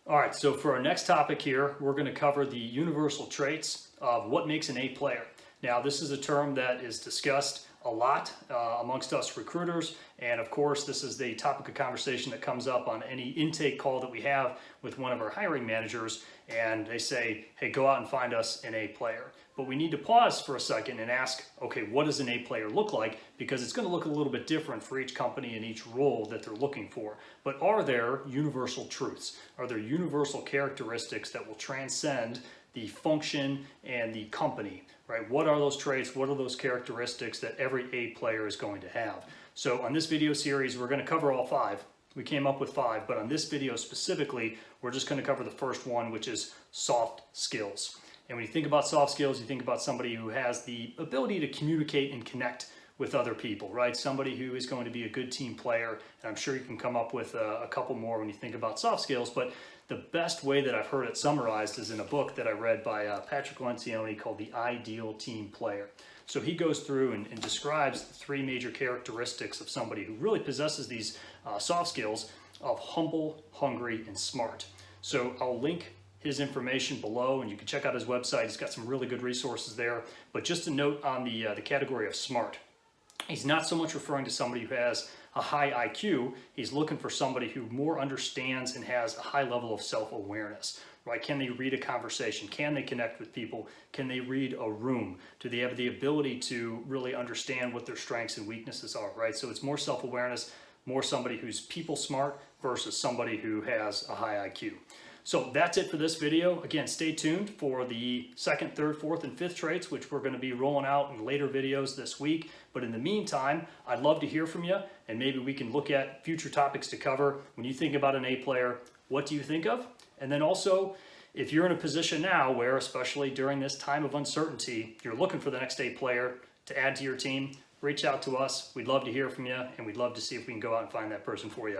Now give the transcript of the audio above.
All right, so for our next topic here, we're going to cover the universal traits of what makes an A player. Now, this is a term that is discussed a lot amongst us recruiters, and of course, this is the topic of conversation that comes up on any intake call that we have with one of our hiring managers, and they say, hey, go out and find us an A player. But we need to pause for a second and ask, okay, what does an A player look like? Because it's going to look a little bit different for each company and each role that they're looking for. But are there universal truths? Are there universal characteristics that will transcend the function and the company, right? What are those traits? What are those characteristics that every A player is going to have? So on this video series, we're going to cover all 5. We came up with 5, but on this video specifically, we're just going to cover the first one, which is soft skills. And when you think about soft skills, you think about somebody who has the ability to communicate and connect with other people, right? Somebody who is going to be a good team player. And I'm sure you can come up with a couple more when you think about soft skills, but the best way that I've heard it summarized is in a book that I read by Patrick Lencioni called The Ideal Team Player. So he goes through and describes the 3 major characteristics of somebody who really possesses these soft skills of humble, hungry, and smart. So I'll link his information below, and you can check out his website. He's got some really good resources there. But just a note on the category of smart. He's not so much referring to somebody who has a high IQ. He's looking for somebody who more understands and has a high level of self-awareness, right? Can they read a conversation? Can they connect with people? Can they read a room? Do they have the ability to really understand what their strengths and weaknesses are, right? So it's more self-awareness, more somebody who's people smart versus somebody who has a high IQ. So that's it for this video. Again, stay tuned for the 2nd, 3rd, 4th, and 5th traits, which we're going to be rolling out in later videos this week. But in the meantime, I'd love to hear from you, and maybe we can look at future topics to cover. When you think about an A player, what do you think of? And then also, if you're in a position now where, especially during this time of uncertainty, you're looking for the next A player to add to your team, reach out to us. We'd love to hear from you, and we'd love to see if we can go out and find that person for you.